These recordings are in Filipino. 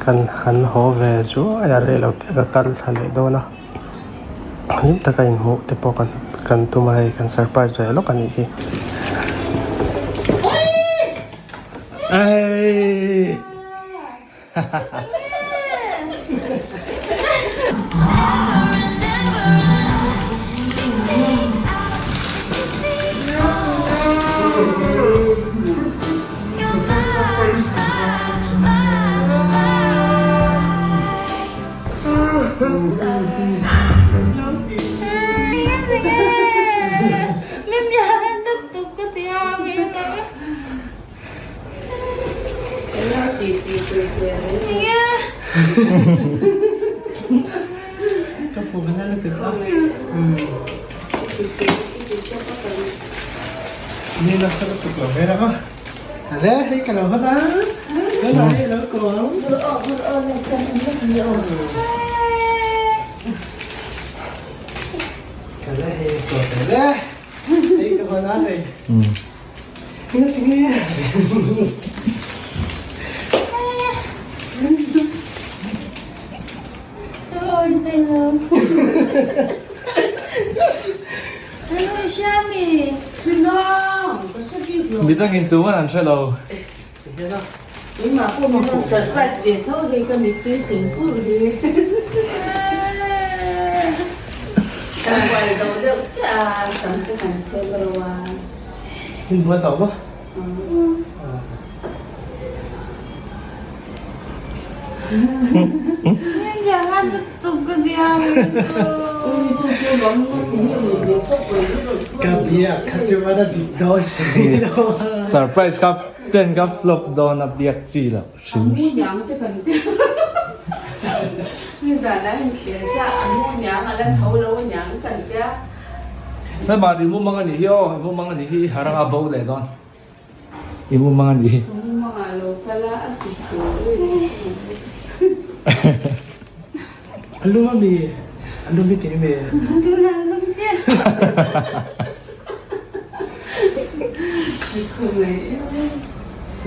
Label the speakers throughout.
Speaker 1: kan ho ve chu ya re lo te ka kal thale do na him ta kain mu te po kan tu mai kan surprise ve lo kan hi ai
Speaker 2: Ini nak satu tu kau, berapa kau? Ada, ini kalau kau dah, kau dah ni lo kau. Kalau ini kau ada, ini kau dah ni. Ini.
Speaker 3: Ôi tay lớn. Hello Shami, xin lỗi.
Speaker 1: Bisa gintu man siya lo.
Speaker 3: Nhưng mà cô một surprise gì thôi thì con đi tới chính phủ đi. Càng quay đầu được cha, chẳng có hành chơi đâu à.
Speaker 2: Ini buat apa?
Speaker 3: Jangan tutup ke dia itu. Cucu bangun ini udah besok.
Speaker 2: Kabiak, cuma ada di dos.
Speaker 1: Surprise ka pen ka flop do na biak chi la.
Speaker 3: Mua nhãn thì cần tiêu. Bây giờ là anh kia xa mua nhãn là thấu lâu nhãn cần tiêu.
Speaker 1: Nay ba di mo mga ni yo, mo mga ni harang abaw le don. Imo mga ni.
Speaker 3: Mga lo pala at ito.
Speaker 2: Alu mami, alu mi teme.
Speaker 3: Alam siya.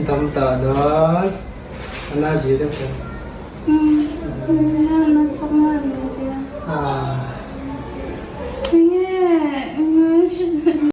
Speaker 2: Damta don, ana zira ko.
Speaker 3: Ano sama niya?
Speaker 2: Ah.
Speaker 3: Sige.